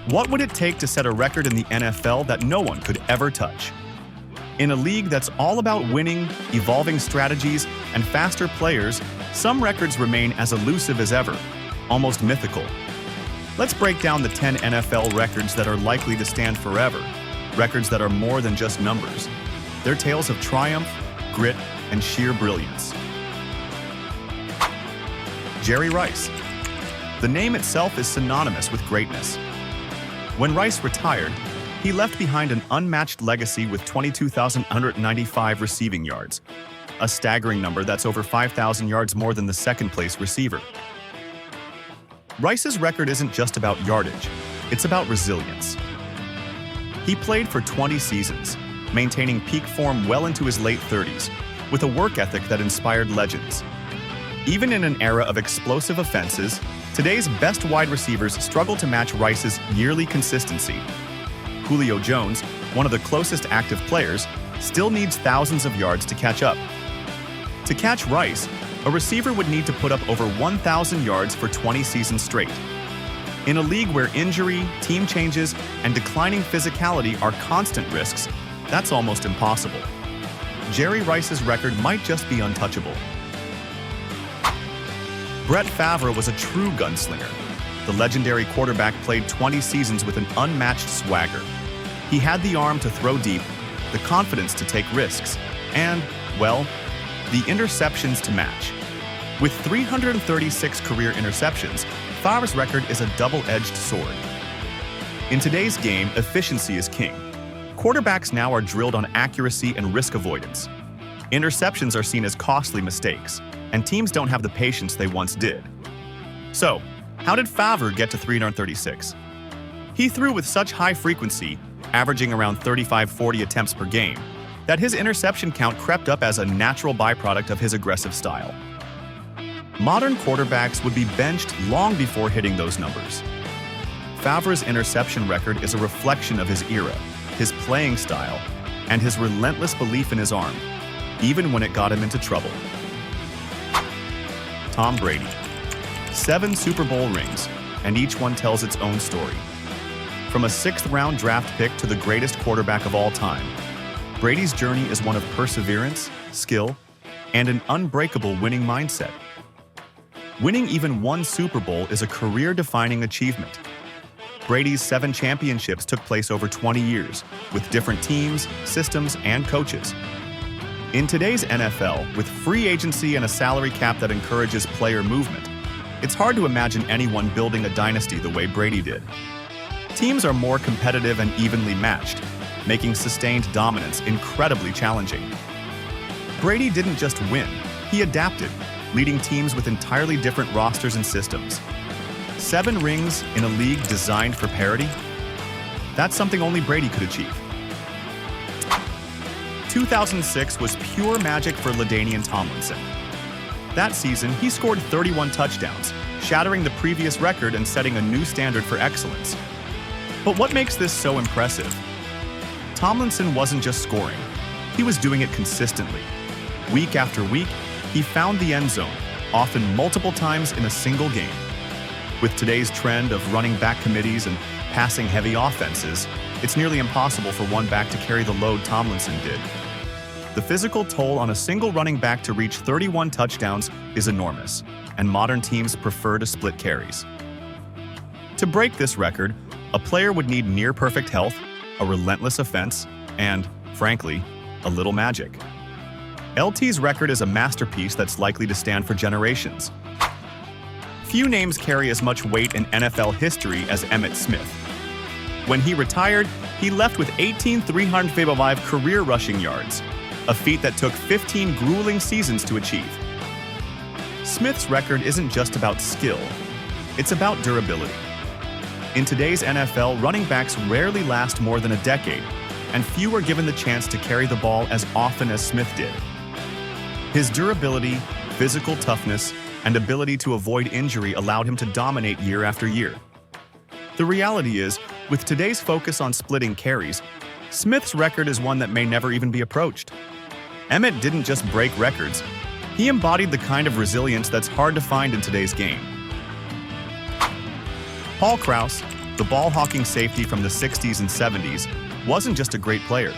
What would it take to set a record in the NFL that no one could ever touch? In a league that's all about winning, evolving strategies, and faster players, some records remain as elusive as ever, almost mythical. Let's break down the 10 NFL records that are likely to stand forever, records that are more than just numbers. They're tales of triumph, grit, and sheer brilliance. Jerry Rice. The name itself is synonymous with greatness. When Rice retired, he left behind an unmatched legacy with 22,195 receiving yards, a staggering number that's over 5,000 yards more than the second-place receiver. Rice's record isn't just about yardage, it's about resilience. He played for 20 seasons, maintaining peak form well into his late 30s, with a work ethic that inspired legends. Even in an era of explosive offenses, today's best wide receivers struggle to match Rice's yearly consistency. Julio Jones, one of the closest active players, still needs thousands of yards to catch up. To catch Rice, a receiver would need to put up over 1,000 yards for 20 seasons straight. In a league where injury, team changes, and declining physicality are constant risks, that's almost impossible. Jerry Rice's record might just be untouchable. Brett Favre was a true gunslinger. The legendary quarterback played 20 seasons with an unmatched swagger. He had the arm to throw deep, the confidence to take risks, and, well, the interceptions to match. With 336 career interceptions, Favre's record is a double-edged sword. In today's game, efficiency is king. Quarterbacks now are drilled on accuracy and risk avoidance. Interceptions are seen as costly mistakes, and teams don't have the patience they once did. So, how did Favre get to 336? He threw with such high frequency, averaging around 35-40 attempts per game, that his interception count crept up as a natural byproduct of his aggressive style. Modern quarterbacks would be benched long before hitting those numbers. Favre's interception record is a reflection of his era, his playing style, and his relentless belief in his arm, even when it got him into trouble. Tom Brady. 7 Super Bowl rings, and each one tells its own story. From a 6th-round draft pick to the greatest quarterback of all time, Brady's journey is one of perseverance, skill, and an unbreakable winning mindset. Winning even one Super Bowl is a career-defining achievement. Brady's 7 championships took place over 20 years, with different teams, systems, and coaches. In today's NFL, with free agency and a salary cap that encourages player movement, it's hard to imagine anyone building a dynasty the way Brady did. Teams are more competitive and evenly matched, making sustained dominance incredibly challenging. Brady didn't just win, he adapted, leading teams with entirely different rosters and systems. 7 rings in a league designed for parity? That's something only Brady could achieve. 2006 was pure magic for LaDainian Tomlinson. That season, he scored 31 touchdowns, shattering the previous record and setting a new standard for excellence. But what makes this so impressive? Tomlinson wasn't just scoring, he was doing it consistently. Week after week, he found the end zone, often multiple times in a single game. With today's trend of running back committees and passing-heavy offenses, it's nearly impossible for one back to carry the load Tomlinson did. The physical toll on a single running back to reach 31 touchdowns is enormous, and modern teams prefer to split carries. To break this record, a player would need near-perfect health, a relentless offense, and, frankly, a little magic. LT's record is a masterpiece that's likely to stand for generations. Few names carry as much weight in NFL history as Emmitt Smith. When he retired, he left with 18,355 career rushing yards, a feat that took 15 grueling seasons to achieve. Smith's record isn't just about skill, it's about durability. In today's NFL, running backs rarely last more than a decade, and few are given the chance to carry the ball as often as Smith did. His durability, physical toughness, and ability to avoid injury allowed him to dominate year after year. The reality is, with today's focus on splitting carries, Smith's record is one that may never even be approached. Emmitt didn't just break records, he embodied the kind of resilience that's hard to find in today's game. Krause. The ball-hawking safety from the 60s and 70s wasn't just a great player.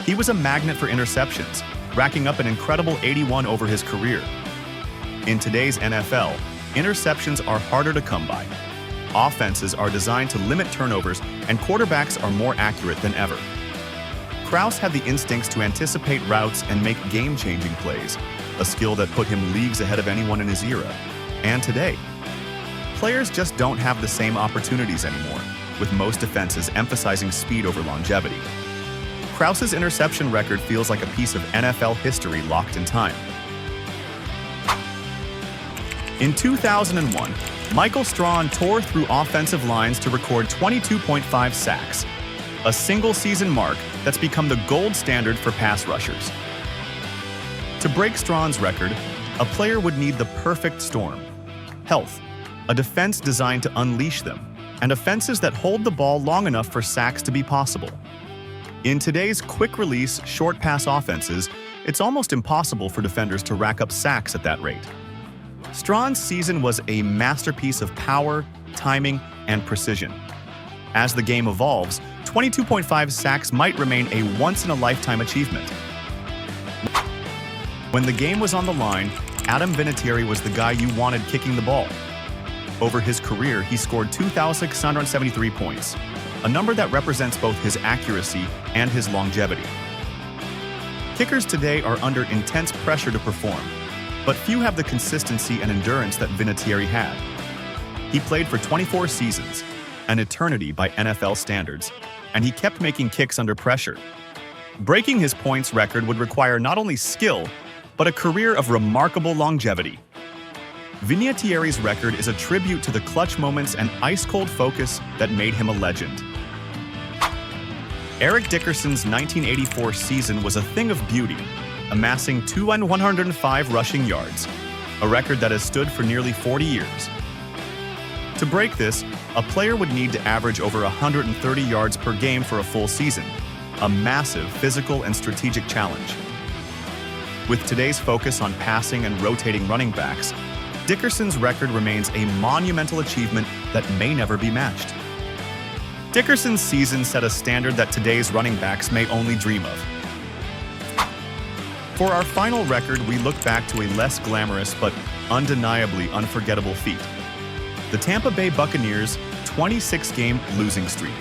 He was a magnet for interceptions, racking up an incredible 81 over his career. In today's NFL, interceptions are harder to come by. Offenses are designed to limit turnovers, and quarterbacks are more accurate than ever. Krause had the instincts to anticipate routes and make game-changing plays, a skill that put him leagues ahead of anyone in his era. And today, players just don't have the same opportunities anymore, with most defenses emphasizing speed over longevity. Krause's interception record feels like a piece of NFL history locked in time. In 2001, Michael Strahan tore through offensive lines to record 22.5 sacks, a single-season mark that's become the gold standard for pass rushers. To break Strahan's record, a player would need the perfect storm: health, a defense designed to unleash them, and offenses that hold the ball long enough for sacks to be possible. In today's quick-release, short-pass offenses, it's almost impossible for defenders to rack up sacks at that rate. Strahan's season was a masterpiece of power, timing, and precision. As the game evolves, 22.5 sacks might remain a once-in-a-lifetime achievement. When the game was on the line, Vinatieri was the guy you wanted kicking the ball. Over his career, he scored 2,673 points, a number that represents both his accuracy and his longevity. Kickers today are under intense pressure to perform, but few have the consistency and endurance that Vinatieri had. He played for 24 seasons, an eternity by NFL standards, and he kept making kicks under pressure. Breaking his points record would require not only skill, but a career of remarkable longevity. Vinatieri's record is a tribute to the clutch moments and ice-cold focus that made him a legend. Eric Dickerson's 1984 season was a thing of beauty, amassing 2,105 rushing yards, a record that has stood for nearly 40 years. To break this, a player would need to average over 130 yards per game for a full season, a massive physical and strategic challenge. With today's focus on passing and rotating running backs, Dickerson's record remains a monumental achievement that may never be matched. Dickerson's season set a standard that today's running backs may only dream of. For our final record, we look back to a less glamorous but undeniably unforgettable feat: the Tampa Bay Buccaneers' 26-game losing streak.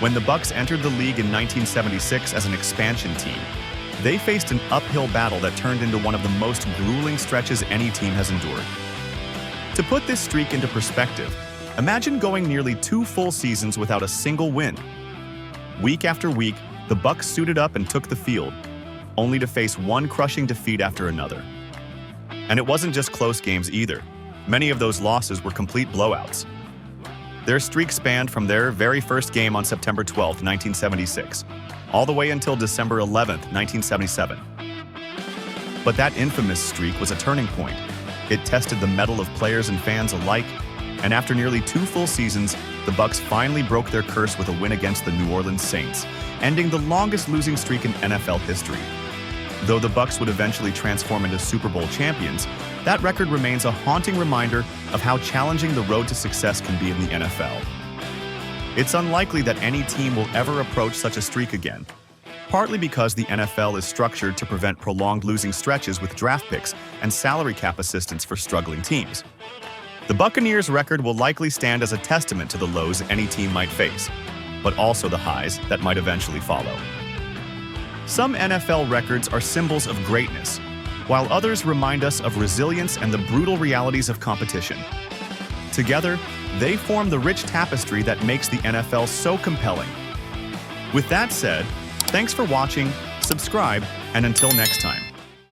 When the Bucs entered the league in 1976 as an expansion team, they faced an uphill battle that turned into one of the most grueling stretches any team has endured. To put this streak into perspective, imagine going nearly 2 full seasons without a single win. Week after week, the Bucs suited up and took the field, only to face one crushing defeat after another. And it wasn't just close games either. Many of those losses were complete blowouts. Their streak spanned from their very first game on September 12, 1976, all the way until December 11, 1977. But that infamous streak was a turning point. It tested the mettle of players and fans alike, and after nearly 2 full seasons, the Bucs finally broke their curse with a win against the New Orleans Saints, ending the longest losing streak in NFL history. Though the Bucs would eventually transform into Super Bowl champions, that record remains a haunting reminder of how challenging the road to success can be in the NFL. It's unlikely that any team will ever approach such a streak again, partly because the NFL is structured to prevent prolonged losing stretches with draft picks and salary cap assistance for struggling teams. The Buccaneers' record will likely stand as a testament to the lows any team might face, but also the highs that might eventually follow. Some NFL records are symbols of greatness, while others remind us of resilience and the brutal realities of competition. Together, they form the rich tapestry that makes the NFL so compelling. With that said, thanks for watching, subscribe, and until next time.